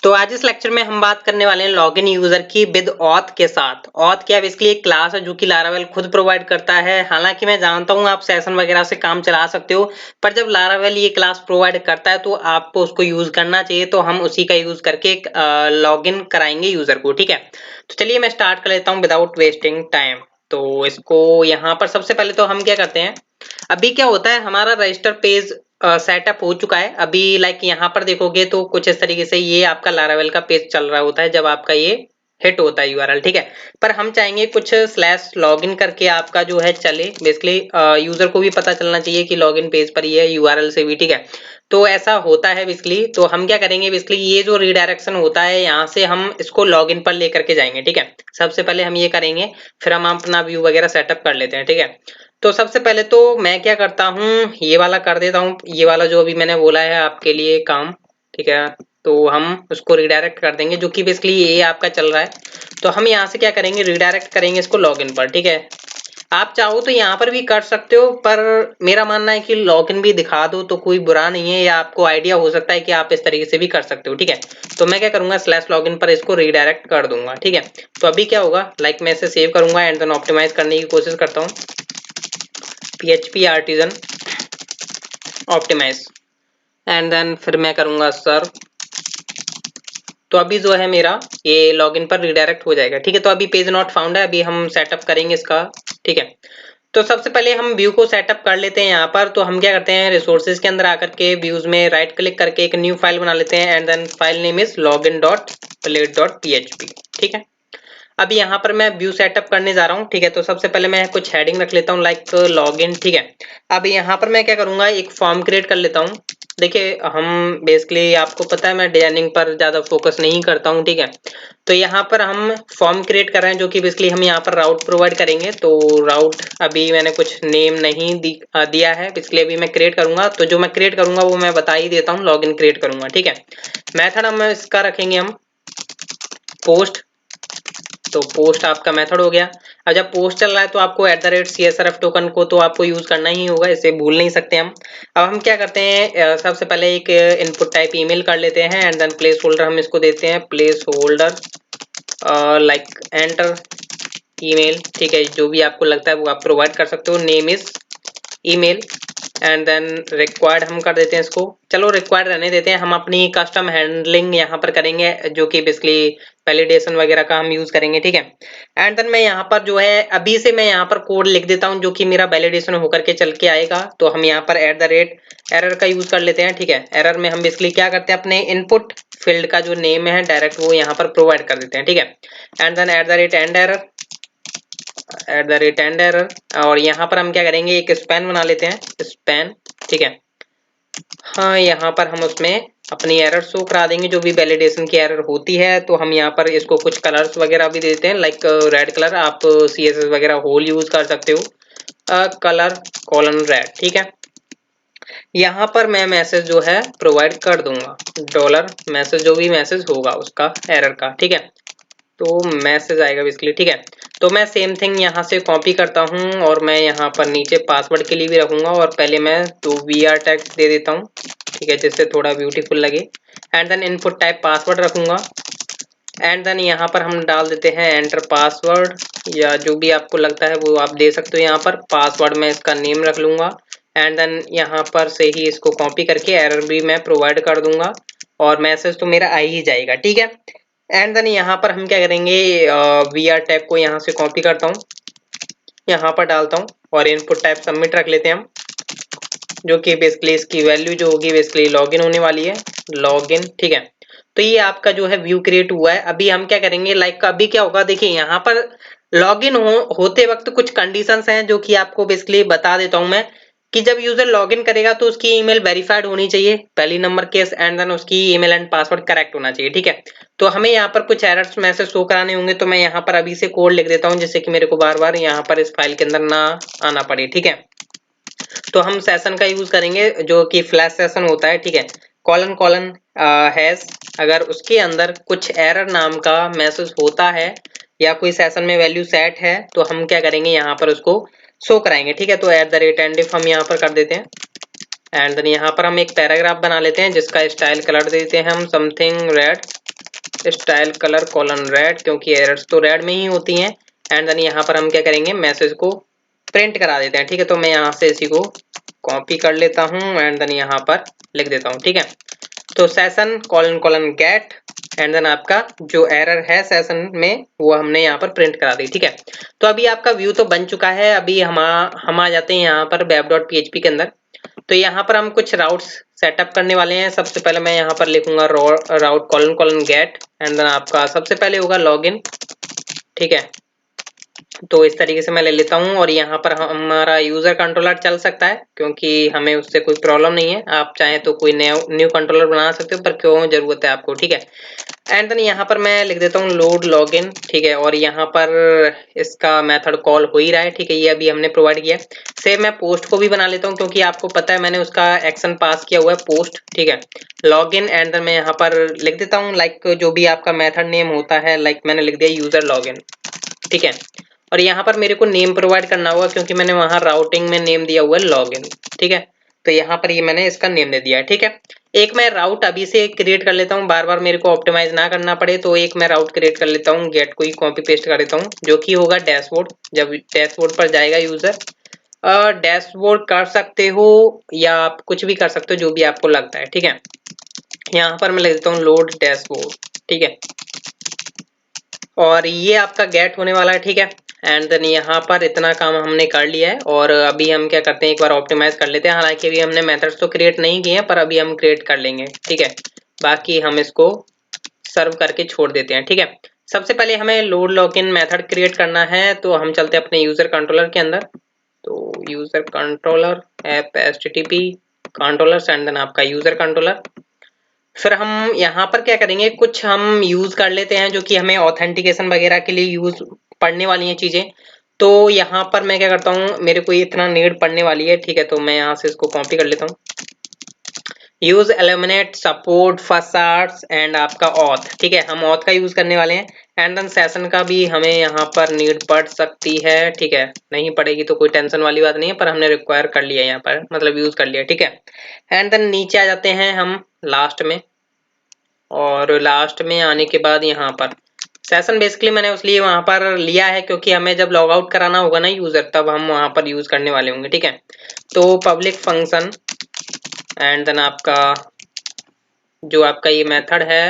तो आज इस लेक्चर में हम बात करने वाले हैं लॉगिन यूजर की विद ऑथ के साथ। ऑथ क्या बेसिकली एक क्लास है जो कि लारावेल खुद प्रोवाइड करता है। हालांकि मैं जानता हूं आप सेशन वगैरह से काम चला सकते हो, पर जब लारावेल ये क्लास प्रोवाइड करता है तो आपको उसको यूज करना चाहिए। तो हम उसी का यूज करके लॉगिन कराएंगे यूजर को, ठीक है। तो चलिए मैं स्टार्ट कर लेता हूँ विदाउट वेस्टिंग टाइम। तो इसको यहाँ पर सबसे पहले तो हम क्या करते हैं, अभी क्या होता है हमारा रजिस्टर पेज सेटअप हो चुका है। अभी लाइक यहाँ पर देखोगे तो कुछ इस तरीके से ये आपका लारावेल का पेज चल रहा होता है जब आपका ये हिट होता है यूआरएल, ठीक है। पर हम चाहेंगे कुछ स्लैश लॉगिन करके आपका जो है चले। बेसिकली यूजर को भी पता चलना चाहिए कि लॉगिन पेज पर ये है यूआरएल से भी, ठीक है। तो ऐसा होता है बेसिकली। तो हम क्या करेंगे, बेसिकली ये जो रिडायरेक्शन होता है यहाँ से हम इसको लॉगिन पर लेकर के जाएंगे, ठीक है। सबसे पहले हम ये करेंगे, फिर हम अपना व्यू वगैरह सेटअप कर लेते हैं, ठीक है। तो सबसे पहले तो मैं क्या करता हूँ, ये वाला कर देता हूँ, ये वाला जो अभी मैंने बोला है आपके लिए काम, ठीक है। तो हम उसको रिडायरेक्ट कर देंगे, जो कि बेसिकली ये आपका चल रहा है। तो हम यहाँ से क्या करेंगे, रिडायरेक्ट करेंगे इसको लॉगिन पर, ठीक है। आप चाहो तो यहाँ पर भी कर सकते हो, पर मेरा मानना है कि लॉगिन भी दिखा दो तो कोई बुरा नहीं है, या आपको आइडिया हो सकता है कि आप इस तरीके से भी कर सकते हो, ठीक है। तो मैं क्या करूंगा, स्लैश लॉगिन पर इसको रिडायरेक्ट कर दूंगा, ठीक है। तो अभी क्या होगा, लाइक मैं इसे सेव करूंगा एंड देन ऑप्टिमाइज करने की कोशिश करता हूँ, PHP artisan optimize, and then फिर मैं करूंगा सर्व। तो अभी जो है मेरा ये लॉगिन पर रिडायरेक्ट हो जाएगा, ठीक है। तो अभी पेज नॉट फाउंड है, अभी हम सेटअप करेंगे इसका, ठीक है। तो सबसे पहले हम व्यू को सेटअप कर लेते हैं यहाँ पर। तो हम क्या करते हैं, रिसोर्सेज के अंदर आकर के व्यूज में राइट क्लिक करके एक न्यू फाइल बना लेते हैं and then file name is login.plate.php, ठीक है। अब यहाँ पर मैं व्यू सेटअप करने जा रहा हूँ, ठीक है। तो सबसे पहले मैं कुछ हेडिंग रख लेता हूँ लाइक लॉगिन, ठीक है। अब यहाँ पर मैं क्या करूंगा, एक फॉर्म क्रिएट कर लेता हूँ। देखिए हम बेसिकली आपको पता है मैं डिजाइनिंग पर ज्यादा फोकस नहीं करता हूँ, ठीक है। तो यहाँ पर हम फॉर्म क्रिएट कर रहे हैं, जो कि बेसिकली हम यहाँ पर राउट प्रोवाइड करेंगे। तो राउट अभी मैंने कुछ नेम नहीं दिया है, बेसिकली अभी मैं क्रिएट करूंगा। तो जो मैं क्रिएट करूंगा वो मैं बता ही देता हूँ, लॉगिन क्रिएट करूंगा, ठीक है। मेथड हम इसका रखेंगे हम पोस्ट। तो पोस्ट आपका मेथड हो गया। अब जब पोस्ट चल रहा है तो आपको @CSRF टोकन को तो आपको यूज करना ही होगा, इसे भूल नहीं सकते हम। अब हम क्या करते हैं, सबसे पहले एक इनपुट टाइप ईमेल कर लेते हैं एंड देन प्लेस होल्डर हम इसको देते हैं, place holder like enter email, ठीक है। जो भी आपको लगता है वो आप प्रोवाइड कर सकते हो, name is email and then required हम कर देते हैं इसको। चलो रिक्वायर्ड रहने देते हैं, हम अपनी कस्टम हैंडलिंग यहाँ पर करेंगे, जो कि बेसिकली वैलिडेशन वगैरह का हम यूज करेंगे, ठीक है। एंड देन मैं यहाँ पर जो है अभी से मैं यहाँ पर कोड लिख देता हूँ, जो कि मेरा वैलिडेशन होकर के चल के आएगा। तो हम यहाँ पर एरर का यूज कर लेते हैं, ठीक है। एरर में हम बेसिकली क्या करते हैं, अपने इनपुट फील्ड का जो नेम है डायरेक्ट वो यहाँ पर प्रोवाइड कर देते हैं, ठीक है। एंड देन एंड एरर, और यहाँ पर हम क्या करेंगे, एक स्पैन बना लेते हैं, स्पैन, ठीक है। हाँ यहाँ पर हम उसमें अपनी एरर शो करा देंगे, जो भी वैलिडेशन की एरर होती है। तो हम यहाँ पर इसको कुछ कलर्स वगैरह भी देते हैं, लाइक रेड कलर, आप CSS वगैरह होल यूज कर सकते हो, कलर कॉलन रेड, ठीक है। यहाँ पर मैं मैसेज जो है प्रोवाइड कर दूंगा, डॉलर मैसेज, जो भी मैसेज होगा उसका एरर का, ठीक है। तो मैसेज आएगा बेसिकली, ठीक है। तो मैं सेम थिंग यहाँ से कॉपी करता हूँ और मैं यहाँ पर नीचे पासवर्ड के लिए भी रखूंगा, और पहले मैं तो VR टैग दे देता हूँ, ठीक है, जिससे थोड़ा ब्यूटीफुल लगे। And then input type password रखूंगा एंड देन यहाँ पर हम डाल देते हैं एंटर पासवर्ड, या जो भी आपको लगता है वो आप दे सकते हो। यहाँ पर पासवर्ड में इसका नेम रख लूंगा एंड देन यहाँ पर से ही इसको कॉपी करके एरर भी मैं प्रोवाइड कर दूंगा, और मैसेज तो मेरा आ ही जाएगा, ठीक है। एंड देन यहाँ पर हम क्या करेंगे, VR टैग को यहाँ से कॉपी करता हूँ, यहाँ पर डालता हूँ, और इनपुट टाइप सबमिट रख लेते हैं हम, जो कि बेसिकली इसकी वैल्यू जो होगी बेसिकली लॉगिन होने वाली है, लॉगिन, ठीक है। तो ये आपका जो है व्यू क्रिएट हुआ है। अभी हम क्या करेंगे, लाइक अभी क्या होगा, देखिए यहाँ पर लॉगिन होते वक्त कुछ कंडीशंस हैं जो कि आपको बेसिकली बता देता हूं मैं, कि जब यूजर लॉगिन करेगा तो उसकी ईमेल वेरीफाइड होनी चाहिए, पहली नंबर केस, एंड देन उसकी ईमेल एंड पासवर्ड करेक्ट होना चाहिए, ठीक है। तो हमें यहाँ पर कुछ एरर्स मैसेज शो कराने होंगे, तो मैं यहाँ पर अभी से कोड लिख देता हूँ, जिससे कि मेरे को बार बार यहाँ पर इस फाइल के अंदर ना आना पड़े, ठीक है। तो हम सेशन का यूज करेंगे, जो कि फ्लैश सेशन होता है, ठीक है। कॉलन कॉलन हैश, अगर उसके अंदर कुछ एरर नाम का मैसेज होता है या कोई सेशन में वैल्यू सेट है, तो हम क्या करेंगे, यहाँ पर उसको शो कराएंगे, ठीक है। तो @endif हम यहाँ पर कर देते हैं एंड देन यहाँ पर हम एक पैराग्राफ बना लेते हैं, जिसका स्टाइल कलर देते हैं हम something red, style colour colon red, क्योंकि एरर्स तो रेड में ही होती हैं। एंड देन यहाँ पर हम क्या करेंगे, मैसेज को प्रिंट करा देते हैं। ठीक है, तो मैं यहाँ से इसी को कॉपी कर लेता हूँ एंड देन यहाँ पर लिख देता हूँ। ठीक है, तो session colon colon get and then आपका जो एरर है सेशन में वो हमने यहाँ पर प्रिंट करा दी। ठीक है, तो अभी आपका व्यू तो बन चुका है। अभी हम आ जाते हैं यहाँ पर web.php के अंदर। तो यहाँ पर हम कुछ राउट्स सेटअप करने वाले हैं। सबसे पहले मैं यहाँ पर लिखूंगा route colon colon get and then आपका सबसे पहले होगा लॉगिन। ठीक है, तो इस तरीके से मैं ले लेता हूँ और यहाँ पर हमारा यूजर कंट्रोलर चल सकता है क्योंकि हमें उससे कोई प्रॉब्लम नहीं है। आप चाहें तो कोई न्यू कंट्रोलर बना सकते हो, पर क्यों जरूरत है आपको। ठीक है, एंड देन यहाँ पर मैं लिख देता हूँ लोड लॉगिन। ठीक है, और यहाँ पर इसका मेथड कॉल हो ही रहा है। ठीक है, ये अभी हमने प्रोवाइड किया। सेम मैं पोस्ट को भी बना लेता हूँ क्योंकि आपको पता है मैंने उसका एक्शन पास किया हुआ है पोस्ट। ठीक है, लॉगिन एंड देन मैं यहाँ पर लिख देता हूँ लाइक जो भी आपका मेथड नेम होता है, लाइक मैंने लिख दिया यूजर लॉगिन। ठीक है, और यहाँ पर मेरे को नेम प्रोवाइड करना होगा क्योंकि मैंने वहां राउटिंग में नेम दिया हुआ है लॉगिन। ठीक है, तो यहाँ पर ये मैंने इसका नेम दे दिया है। ठीक है, एक मैं राउट अभी से क्रिएट कर लेता हूँ, बार बार मेरे को ऑप्टिमाइज ना करना पड़े, तो एक मैं राउट क्रिएट कर लेता हूँ, गेट को ही कॉपी पेस्ट कर देता हूँ, जो कि होगा डैशबोर्ड। जब डैशबोर्ड पर जाएगा यूजर, डैशबोर्ड कर सकते हो या आप कुछ भी कर सकते हो जो भी आपको लगता है। ठीक है, यहाँ पर मैं लिख देता हूँ लोड डैशबोर्ड। ठीक है, और ये आपका गेट होने वाला है। ठीक है, एंड देन यहाँ पर इतना काम हमने कर लिया है और अभी हम क्या करते हैं, एक बार ऑप्टिमाइज कर लेते हैं। हालांकि अभी हमने मेथड्स तो क्रिएट नहीं किए हैं, पर अभी हम क्रिएट कर लेंगे। ठीक है, बाकी हम इसको सर्व करके छोड़ देते हैं। ठीक है, सबसे पहले हमें लोड लॉगिन मेथड क्रिएट करना है, तो हम चलते हैं अपने यूजर कंट्रोलर के अंदर। तो user controller app http controller and then आपका यूजर कंट्रोलर। फिर हम यहाँ पर क्या करेंगे, कुछ हम यूज कर लेते हैं जो कि हमें ऑथेंटिकेशन वगैरह के लिए यूज पड़ने वाली हैं चीजें। तो यहाँ पर मैं क्या करता हूँ, मेरे को इतना नीड पड़ने वाली है। ठीक है, तो मैं यहाँ से इसको कॉपी कर लेता हूँ। Use eliminate support facades and आपका ऑथ। ठीक है, हम ऑथ का यूज करने वाले हैं एंड देन सेशन का भी हमें यहाँ पर नीड पड़ सकती है। ठीक है, नहीं पड़ेगी तो कोई टेंशन वाली बात नहीं है, पर हमने रिक्वायर कर लिया यहाँ पर, मतलब यूज कर लिया। ठीक है, एंड देन नीचे आ जाते हैं हम लास्ट में, और लास्ट में आने के बाद यहाँ पर सेशन बेसिकली मैंने उसलिए वहां पर लिया है क्योंकि हमें जब लॉग आउट कराना होगा ना यूजर, तब हम वहां पर यूज करने वाले होंगे। ठीक है, तो पब्लिक फंक्शन एंड देन आपका जो आपका ये मेथड है,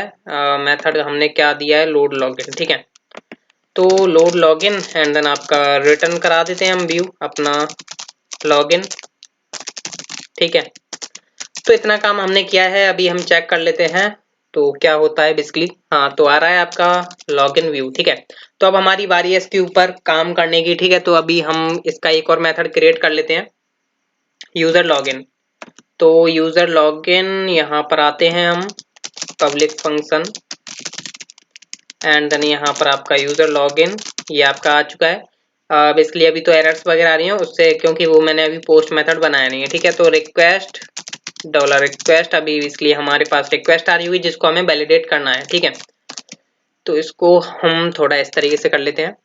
मेथड हमने क्या दिया है, लोड लॉगिन। ठीक है, तो लोड लॉगिन एंड देन आपका रिटर्न करा देते हैं हम व्यू अपना लॉगिन। ठीक है, तो इतना काम हमने किया है। अभी हम चेक कर लेते हैं तो क्या होता है बेसिकली। हाँ, तो आ रहा है आपका लॉगिन व्यू। ठीक है, तो अब हमारी बारी है इसके ऊपर काम करने की। ठीक है, तो अभी हम इसका एक और मेथड क्रिएट कर लेते हैं, यूजर लॉगिन। तो यूजर लॉगिन यहाँ पर आते हैं हम, पब्लिक फंक्शन एंड देन यहाँ पर आपका यूजर लॉगिन, ये आपका आ चुका है। बेसिकली अभी तो एरर्स वगैरह आ रही हैं उससे, क्योंकि वो मैंने अभी पोस्ट मेथड बनाया नहीं है। ठीक है, तो रिक्वेस्ट डॉलर रिक्वेस्ट, अभी इसलिए हमारे पास रिक्वेस्ट आ रही हुई जिसको हमें वैलिडेट करना है। ठीक है, तो इसको हम थोड़ा इस तरीके से कर लेते हैं।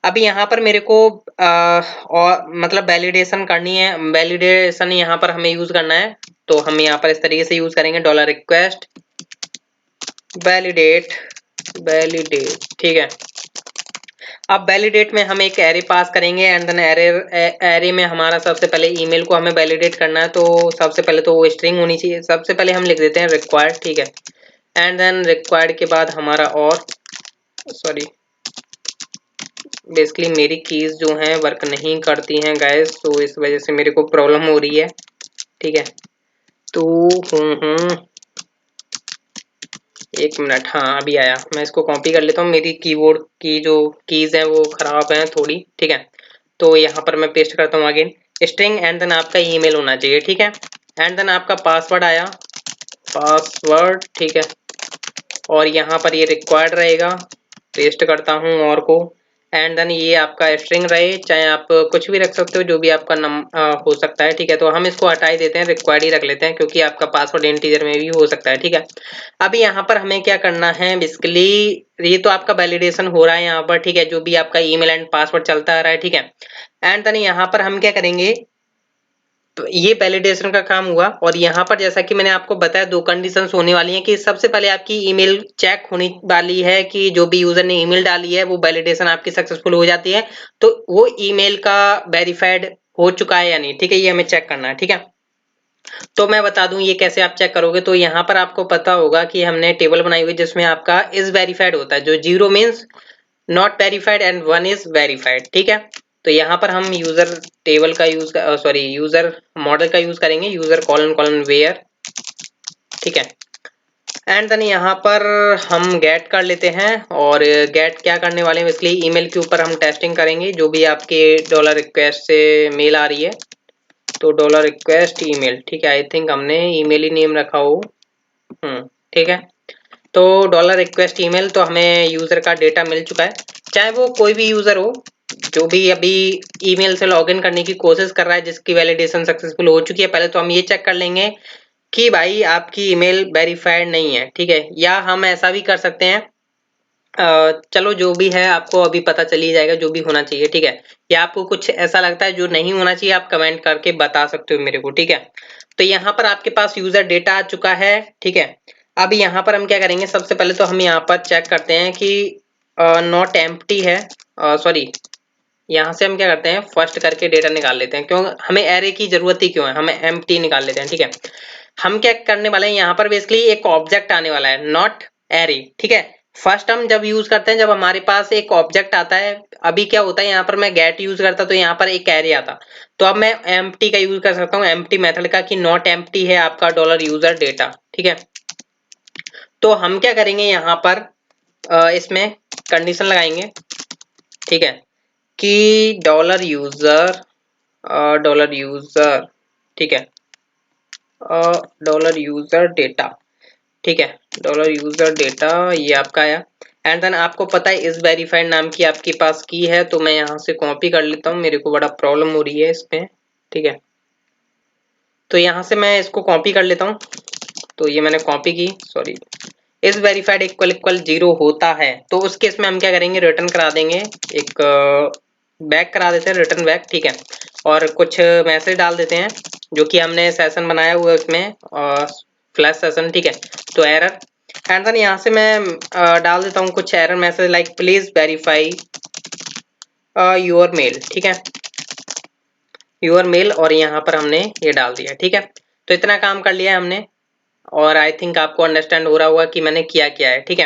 अभी यहाँ पर मेरे को और मतलब वैलिडेशन करनी है, वैलिडेशन यहाँ पर हमें यूज करना है, तो हम यहाँ पर इस तरीके से यूज करेंगे डॉलर रिक्वेस्ट वैलिडेट वैलिडेट। ठीक है, अब वैलिडेट में हम एक एरे पास करेंगे एंड देन एरे में हमारा सबसे पहले ईमेल को हमें वैलिडेट करना है, तो सबसे पहले तो वो स्ट्रिंग होनी चाहिए। सबसे पहले हम लिख देते हैं रिक्वायर्ड। ठीक है, एंड देन रिक्वायर्ड के बाद हमारा और सॉरी बेसिकली मेरी कीज जो हैं वर्क नहीं करती हैं गाइस, तो इस वजह से मेरे को प्रॉब्लम हो रही है। ठीक है, तो एक मिनट, हाँ अभी आया। मैं इसको कॉपी कर लेता हूँ, मेरी कीबोर्ड की जो कीज हैं वो खराब हैं थोड़ी। ठीक है, तो यहाँ पर मैं पेस्ट करता हूँ अगेन स्ट्रिंग एंड देन आपका ईमेल होना चाहिए। ठीक है, एंड देन आपका पासवर्ड आया, पासवर्ड। ठीक है, और यहाँ पर ये रिक्वायर्ड रहेगा, पेस्ट करता हूँ और को, एंड देन ये आपका स्ट्रिंग रहे, चाहे आप कुछ भी रख सकते हो जो भी आपका हो सकता है। ठीक है, तो हम इसको हटा ही देते हैं, रिक्वायर्ड ही रख लेते हैं क्योंकि आपका पासवर्ड इंटीजर में भी हो सकता है। ठीक है, अभी यहाँ पर हमें क्या करना है बेसिकली, ये तो आपका वैलिडेशन हो रहा है यहाँ पर। ठीक है, जो भी आपका ईमेल एंड पासवर्ड चलता आ रहा है। ठीक है, एंड देन यहाँ पर हम क्या करेंगे, तो ये वैलिडेशन का काम हुआ। और यहाँ पर जैसा कि मैंने आपको बताया 2 कंडीशंस होने वाली हैं कि सबसे पहले आपकी ईमेल चेक होने वाली है कि जो भी यूजर ने ईमेल डाली है वो वैलिडेशन आपकी सक्सेसफुल हो जाती है, तो वो ईमेल का वेरीफाइड हो चुका है या नहीं, ठीक है, ये हमें चेक करना है, ठीक है। तो मैं बता दूं ये कैसे आप चेक करोगे। तो यहाँ पर आपको पता होगा कि हमने टेबल बनाई हुई जिसमें आपका इज वेरीफाइड होता है, जो 0 means not verified and 1 is verified, ठीक है। तो यहाँ पर हम यूजर टेबल का यूजर मॉडल का यूज करेंगे, यूजर कॉलन कॉलन वेयर, ठीक है। एंड देन यहाँ पर हम गेट कर लेते हैं। और गेट क्या करने वाले हैं, बेसिकली ईमेल के ऊपर हम टेस्टिंग करेंगे जो भी आपके डॉलर रिक्वेस्ट से मेल आ रही है। तो डॉलर रिक्वेस्ट ईमेल, ठीक है, आई थिंक हमने ईमेल ही नेम रखा हो, ठीक है। तो डॉलर रिक्वेस्ट ईमेल, तो हमें यूजर का डेटा मिल चुका है, चाहे वो कोई भी यूजर हो जो भी अभी ईमेल से लॉगिन करने की कोशिश कर रहा है जिसकी वैलिडेशन सक्सेसफुल हो चुकी है। पहले तो हम ये चेक कर लेंगे कि भाई आपकी ईमेल वेरीफाइड नहीं है, ठीक है। या हम ऐसा भी कर सकते हैं, चलो जो भी है आपको अभी पता चल ही जाएगा जो भी होना चाहिए, ठीक है। या आपको कुछ ऐसा लगता है जो नहीं होना चाहिए, आप कमेंट करके बता सकते हो मेरे को, ठीक है। तो यहाँ पर आपके पास यूजर डेटा आ चुका है, ठीक है। अब यहाँ पर हम क्या करेंगे, सबसे पहले तो हम यहाँ पर चेक करते हैं कि नॉट एम्प्टी है, सॉरी, यहाँ से हम क्या करते हैं, फर्स्ट करके डेटा निकाल लेते हैं, क्यों हमें एरे की जरूरत ही क्यों है, हमें एम्प्टी निकाल लेते हैं, ठीक है। हम क्या करने वाले हैं, यहाँ पर बेसिकली एक ऑब्जेक्ट आने वाला है, नॉट एरे, ठीक है। फर्स्ट हम जब यूज करते हैं जब हमारे पास एक ऑब्जेक्ट आता है, अभी क्या होता है यहाँ पर मैं गेट यूज करता तो यहाँ पर एक एरे आता, तो अब मैं एम्प्टी का यूज कर सकता हूँ, एम्प्टी मेथड का, कि नॉट एम्प्टी है आपका डॉलर यूजर डेटा, ठीक है। तो हम क्या करेंगे यहाँ पर इसमें कंडीशन लगाएंगे, ठीक है, कि डॉलर यूजर, ठीक है, डॉलर यूजर डेटा, ठीक है, डॉलर यूजर डेटा ये आपका आया। एंड देन आपको पता है इस वेरीफाइड नाम की आपके पास की है, तो मैं यहाँ से कॉपी कर लेता हूँ, मेरे को बड़ा प्रॉब्लम हो रही है इसमें, ठीक है। तो यहाँ से मैं इसको कॉपी कर लेता हूँ, तो ये मैंने कॉपी की, सॉरी, इस वेरीफाइड इक्वल इक्वल 0 होता है तो उस केस में हम क्या करेंगे, रिटर्न करा देंगे, एक बैक करा देते हैं, रिटर्न बैक, ठीक है। और कुछ मैसेज डाल देते हैं जो कि हमने सेशन बनाया हुआ है उसमें, फ्लैश सेशन, ठीक है। तो एरर, एंड देन यहाँ से मैं डाल देता हूँ कुछ error message like please verify your mail, ठीक है, योर मेल, और यहाँ पर हमने ये डाल दिया, ठीक है। तो इतना काम कर लिया है हमने, और आई थिंक आपको अंडरस्टैंड हो रहा होगा कि मैंने किया क्या है, ठीक है।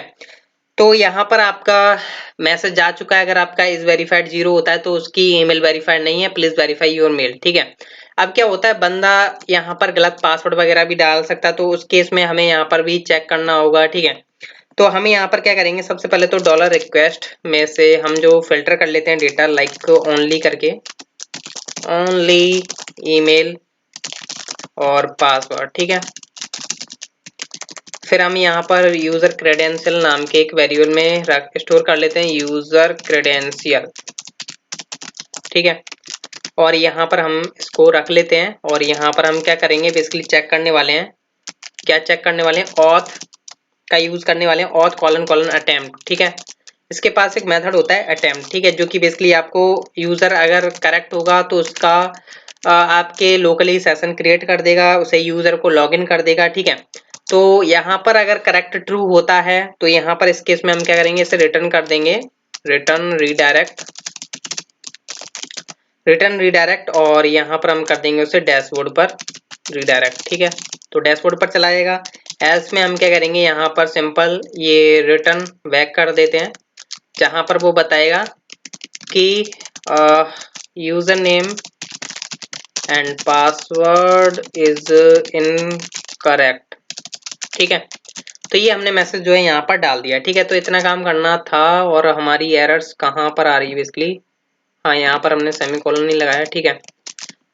तो यहाँ पर आपका मैसेज जा चुका है, अगर आपका इज वेरीफाइड 0 होता है तो उसकी ईमेल वेरीफाइड नहीं है, प्लीज वेरीफाई योर मेल, ठीक है। अब क्या होता है, बंदा यहाँ पर गलत पासवर्ड वगैरह भी डाल सकता है, तो उस केस में हमें यहाँ पर भी चेक करना होगा, ठीक है। तो हम यहाँ पर क्या करेंगे, सबसे पहले तो डॉलर रिक्वेस्ट में से हम जो फिल्टर कर लेते हैं डेटा, लाइक ओनली करके, ओनली ईमेल और पासवर्ड, ठीक है। फिर हम यहाँ पर यूजर क्रेडेंशियल नाम के एक वेरिएबल में स्टोर कर लेते हैं यूजर क्रेडेंशियल, ठीक है। और यहाँ पर हम इसको रख लेते हैं, और यहाँ पर हम क्या करेंगे, बेसिकली चेक करने वाले हैं, क्या चेक करने वाले हैं, ऑथ का यूज करने वाले हैं, ऑथ कॉलन कॉलन अटेम्प्ट, ठीक है। इसके पास एक मेथड होता है अटेम्प्ट, ठीक है, जो कि बेसिकली आपको यूजर अगर करेक्ट होगा तो उसका आपके लोकली सेशन क्रिएट कर देगा, उसे यूजर को लॉगिन कर देगा, ठीक है। तो यहाँ पर अगर करेक्ट ट्रू होता है तो यहाँ पर इस केस में हम क्या करेंगे, इसे रिटर्न कर देंगे, रिटर्न रीडायरेक्ट, और यहाँ पर हम कर देंगे उसे डैशबोर्ड पर रीडायरेक्ट, ठीक है। तो डैशबोर्ड पर चला जाएगा। एल्स में हम क्या करेंगे, यहाँ पर सिंपल ये रिटर्न बैक कर देते हैं, जहां पर वो बताएगा कि user name and password is incorrect, ठीक है। तो ये हमने मैसेज जो है यहाँ पर डाल दिया, ठीक है। तो इतना काम करना था, और हमारी एरर्स कहाँ पर आ रही है बेसिकली, हाँ यहाँ पर हमने सेमीकोलन नहीं लगाया, ठीक है।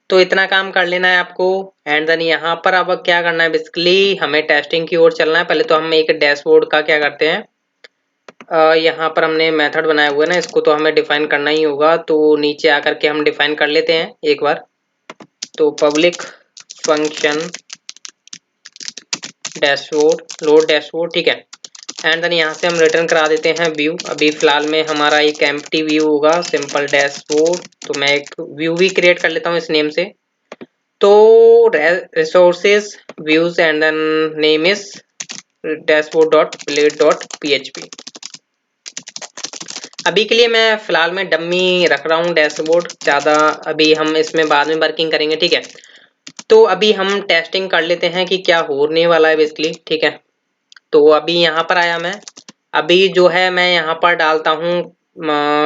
तो इतना काम कर लेना है आपको। एंड देन यहाँ पर अब क्या करना है, बेसिकली हमें टेस्टिंग की ओर चलना है। पहले तो हम एक डैशबोर्ड का क्या करते हैं, यहाँ पर हमने मेथड बनाया हुआ है ना, इसको तो हमें डिफाइन करना ही होगा, तो नीचे आकर के हम डिफाइन कर लेते हैं एक बार। तो public function dashboard, load dashboard, ठीक है। एंड देन यहाँ से हम रिटर्न करा देते हैं व्यू, अभी फिलहाल में हमारा एक एम्प्टी व्यू होगा, सिंपल डैशबोर्ड, तो मैं एक व्यू भी क्रिएट कर लेता हूँ इस नेम से। तो resources views and then name is dashboard.blade.php। अभी के लिए मैं फिलहाल में डम्मी रख रहा हूँ डैशबोर्ड, ज्यादा अभी हम इसमें बाद में वर्किंग करेंगे, ठीक है। तो अभी हम टेस्टिंग कर लेते हैं कि क्या होने वाला है बेसिकली, ठीक है। तो अभी यहाँ पर आया मैं, अभी जो है मैं यहाँ पर डालता हूँ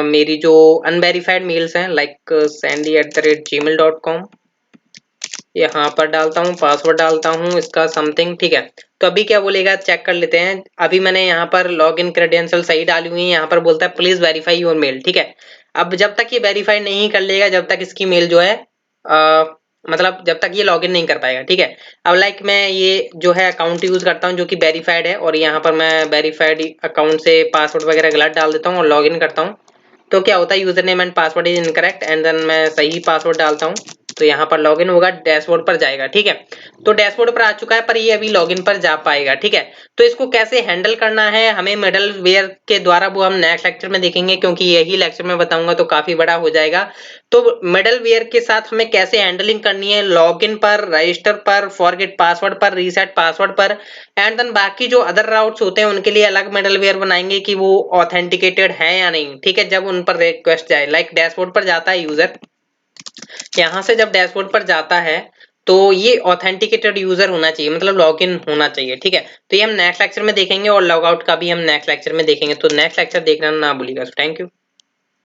मेरी जो अनवेरिफाइड मेल्स हैं, लाइक sandy@gmail.com, यहाँ पर डालता हूँ, पासवर्ड डालता हूँ इसका समथिंग, ठीक है। तो अभी क्या बोलेगा चेक कर लेते हैं। अभी मैंने यहाँ पर लॉग इन क्रेडेंशियल सही डाली हुई है, यहाँ पर बोलता है प्लीज वेरीफाई योर मेल, ठीक है। अब जब तक ये वेरीफाई नहीं कर लेगा, जब तक इसकी मेल जो है मतलब जब तक ये लॉगिन नहीं कर पाएगा, ठीक है। अब लाइक मैं ये जो है अकाउंट यूज करता हूँ जो कि वेरीफाइड है, और यहाँ पर मैं वेरीफाइड अकाउंट से पासवर्ड वगैरह गलत डाल देता हूँ और लॉगिन करता हूँ। तो क्या होता है, user name and password is incorrect, and then मैं सही पासवर्ड डालता हूँ तो यहाँ पर लॉगिन होगा, डैशबोर्ड पर जाएगा, ठीक है। तो डैशबोर्ड पर आ चुका है, पर ये अभी लॉगिन पर जा पाएगा, ठीक है। तो इसको कैसे हैंडल करना है हमें मिडलवेयर के द्वारा, वो हम नेक्स्ट लेक्चर में देखेंगे, क्योंकि यही लेक्चर में बताऊंगा तो काफी बड़ा हो जाएगा। तो मिडलवेयर के साथ हमें कैसे हैंडलिंग करनी है, लॉगिन पर, रजिस्टर पर, फॉरगेट पासवर्ड पर, रीसेट पासवर्ड पर, एंड देन बाकी जो अदर राउट्स होते हैं उनके लिए अलग मिडलवेयर बनाएंगे कि वो ऑथेंटिकेटेड है या नहीं, ठीक है। जब उन पर रिक्वेस्ट जाए, लाइक डैशबोर्ड पर जाता है यूजर, यहाँ से जब डैशबोर्ड पर जाता है तो ये ऑथेंटिकेटेड यूजर होना चाहिए, मतलब लॉगिन होना चाहिए, ठीक है। तो ये हम नेक्स्ट लेक्चर में देखेंगे, और लॉग आउट का भी हम नेक्स्ट लेक्चर में देखेंगे। तो नेक्स्ट लेक्चर देखना ना भूलिएगा। Thank you.